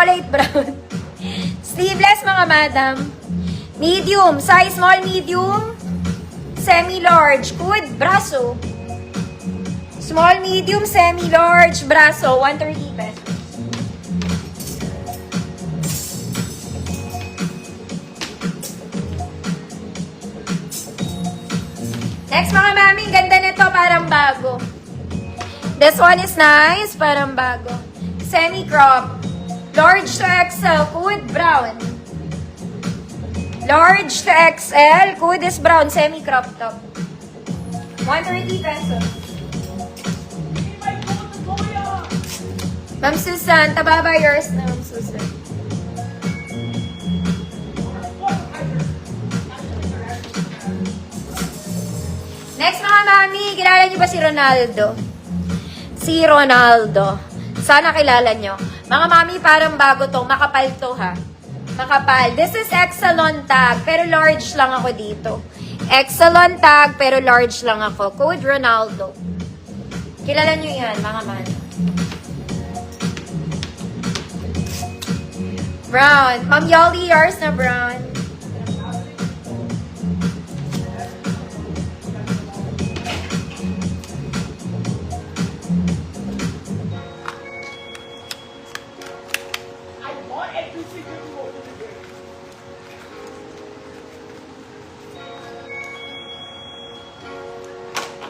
chocolate brown. Sleeveless mga madam. Medium, size small, medium, semi-large. Good, braso. Small, medium, semi-large, braso, 130 pesos. Next mga mami, ganda nito, parang bago. This one is nice, parang bago. Semi-crop. Large to XL, good brown. Large to XL, good is brown, semi-crop top. 130 pesos. Ma'am Susan, tababa yours na, Ma'am Susan. Next mga mami, kilala niyo ba si Ronaldo? Si Ronaldo. Sana kilala niyo. Mga mami, parang bago to. Makapal to ha. Makapal. This is Excelon tag, pero large lang ako dito. Excelon tag, pero large lang ako. Code Ronaldo. Kilala niyo yan, mga mami. Brown. Ma'am Yoli, yours na brown.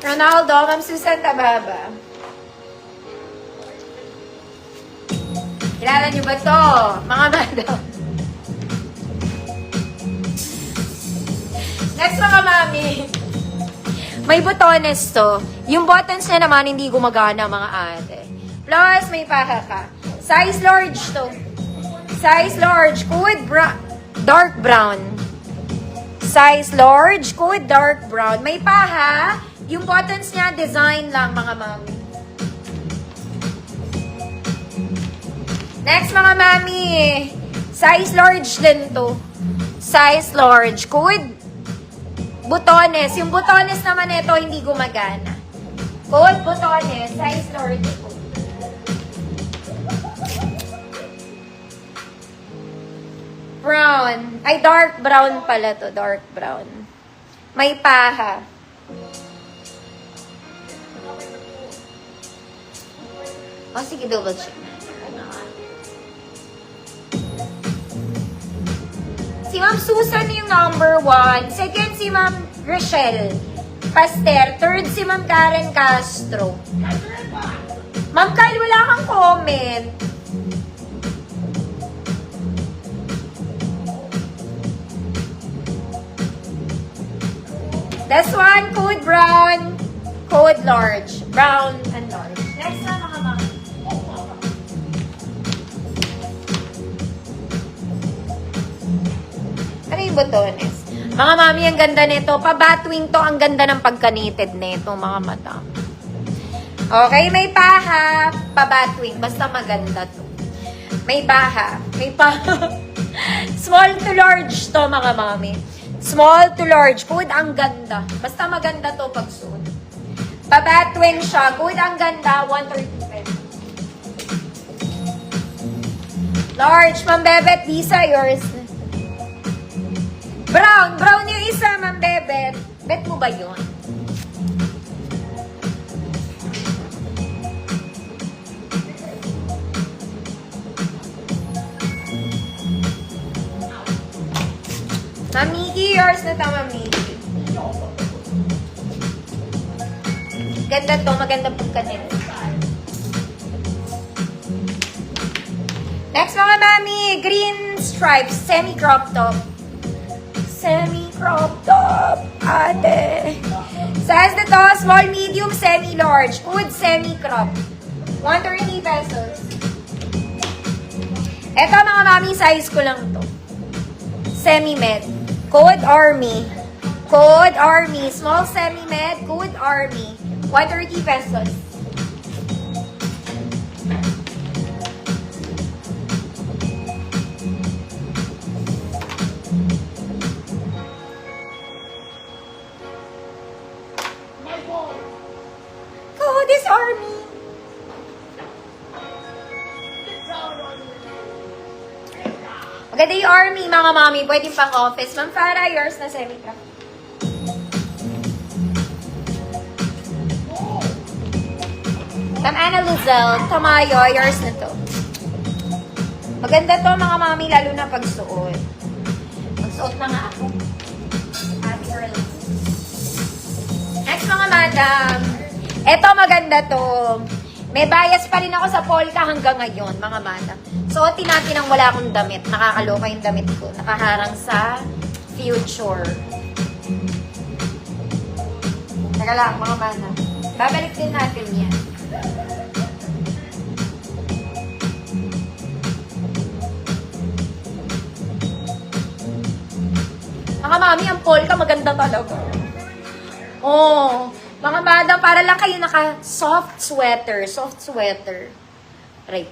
Ronaldo, Ma'am Susan Tababa. Kilala niyo ba to? Mga madam. Next mga mami. May botones to. Yung buttons niya naman hindi gumagana mga ate. Plus, may paha ka. Size large to. Size large. Good dark brown. Size large. Good dark brown. May paha. Yung buttons niya, design lang mga mami. Next mga mami. Size large din to. Size large. Good butones. Yung butones naman ito, hindi gumagana. Good butones. Size large po. Brown. Ay, dark brown pala to. Dark brown. May paha. Oh, sige, double check na. Si Ma'am Susan yung number 1. Second, si Ma'am Rochelle Pastel. Third, si Ma'am Karen Castro. Ma'am Kyle, wala kang comment. This one, code brown, code large. Brown and large. Next na mga mami. Ano yung botones? Mga mami, ang ganda nito. Pa-batwing to, ang ganda ng pagka-knitted nito, mga madam. Okay, may paha. Pa-batwing. Basta maganda to. May paha. May paha. Small to large to, mga mami. Small to large. Good, ang ganda. Basta maganda to pag suot. Pa-batwing siya. Good, ang ganda. 130 pesos. Large. Ma'am Bebet, Lisa, yours. Brown. Brown yung isa, Ma'am Bebet. Bet mo ba yun? Ma'am Miki, yours na tama, Miki. Ganda to. Maganda pagkanin. Next mga mami, green stripes, semi-crop top. Semi-crop top, ate. Size na to, small, medium, semi-large. Good semi-crop. 130 pesos. Eto mga mami, size ko lang to. Semi-med. Code Army. Code Army. Small semi-med, Code Army. 130 pesos. Code is Army. Agaday Army, mga mami, pwedeng pang office. Ma'am Farah, yours na semi-truck. Ma'am Anna Luzelle, Tamayo, yours na to. Maganda to mga mami, lalo na pagsuot. Magsuot na nga ako. Happy early. Next mga madam. Eto maganda to. May bias pa rin ako sa polka hanggang ngayon, mga madam. Suotin natin ang wala akong damit. Nakakaloka yung damit ko. Nakaharang sa future. Teka lang, mga madam. Babalik din natin yan. Mga mami, ang polka maganda talaga. Oh, mga madam, para lang kayo naka soft sweater. Right.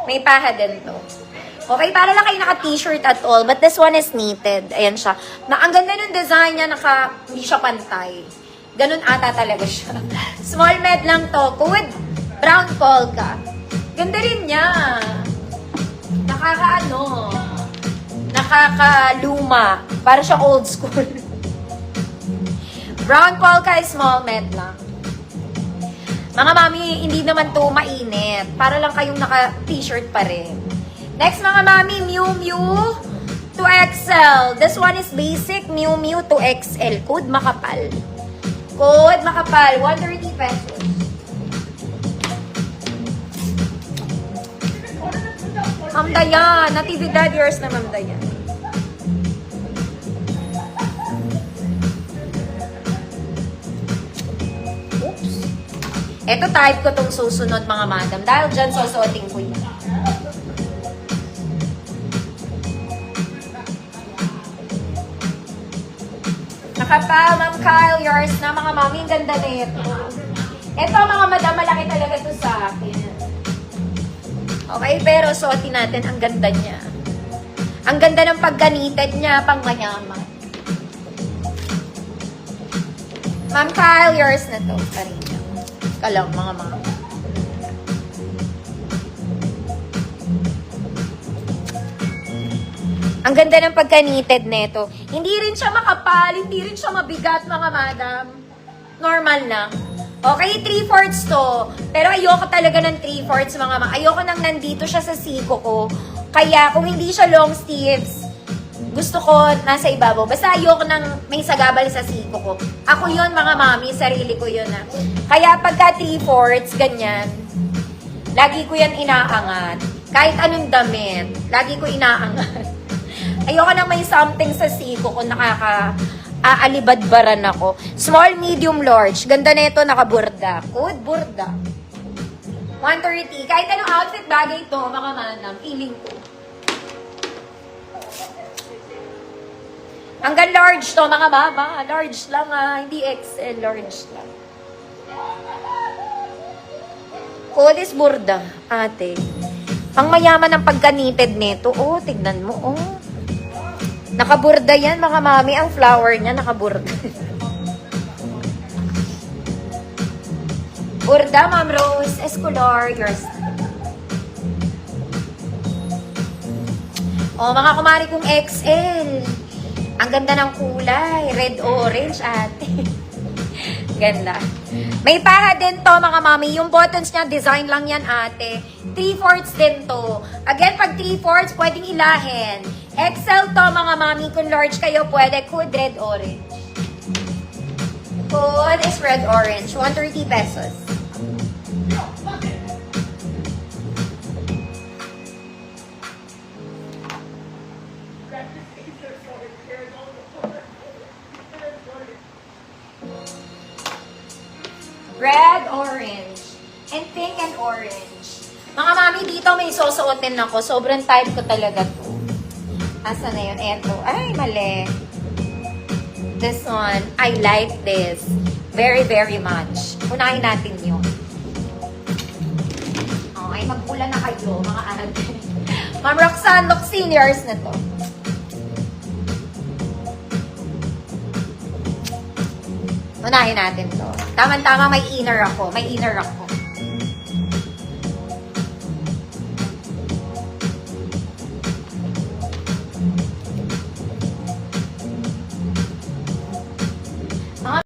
May paha din to. Okay, para lang kayo naka t-shirt at all. But this one is knitted. Ayan siya. Ang ganda ng design niya, hindi siya pantay. Ganun ata talaga siya. Small med lang to. With brown polka. Ganda rin niya. Nakakaluma. Para siya old school. Brown polka is small med lang. Mga mami, hindi naman to mainit. Para lang kayong naka-t-shirt pa rin. Next mga mami, Miu Miu to XL. This one is basic, Miu Miu to XL. Code makapal. Code makapal, 130 pesos. Ma'am Dayan, natividad yours na Ma'am Dayan. Ito type ko tong susunod mga madam. Dahil dyan, susuotin ko yun. Nakapal, Ma'am Kyle, yours na mga mami. Ang ganda na ito. Ito mga madam, malaki talaga ito sa akin. Okay, pero suotin natin. Ang ganda niya. Ang ganda ng pagganited niya, pang mayaman. Ma'am Kyle, yours na to. Karina. Kalang mga mama. Ang ganda ng pagka-knitted nito. Hindi rin siya makapal, hindi rin siya mabigat mga madam. Normal lang. Okay, 3/4 to. Pero ayoko talaga ng 3/4 mga mama. Ayoko nang nandito siya sa siko ko. Kaya kung hindi siya long sleeves, gusto ko nasa ibabaw. Basta ayoko nang may sagabal sa siko ko. Ako yon mga mami, sarili ko yun na. Kaya pagka 3/4, ganyan, lagi ko yan inaangat. Kahit anong damit, lagi ko inaangat. Ayoko nang may something sa siko ko, aalibadbaran ako. Small, medium, large. Ganda na ito, nakaburda. Good, burda. 130. Kahit anong outfit, bagay ito, mga manam. Feeling ko. Hanggang large to, mga mama. Large lang hindi XL, large lang. Code is burda, ate. Ang mayaman ng pagganited nito. Oh, tignan mo, oh. Nakaburda yan, mga mami. Ang flower niya, nakaburda. Burda, Ma'am Rose. Escolar, yours. Oh, mga kumari kong XL. Ang ganda ng kulay. Red-orange, ate. Ganda. May paha din to, mga mami. Yung buttons niya, design lang yan, ate. 3/4 din to. Again, pag 3/4, pwedeng ilahin. XL to, mga mami. Kung large kayo, pwede. Code red-orange. Code is red-orange. 130 pesos. Red, orange, and pink and orange. Mga mami, dito may susuotin ako. Sobrang type ko talaga to. Asa na yun? Eto. Ay, mali. This one, I like this. Very, very much. Unahin natin yun. Okay, magpula na kayo, mga ate. Ma'am Roxanne, look seniors na to. Unahin natin to. Tama-tama, may inner ako. May inner ako.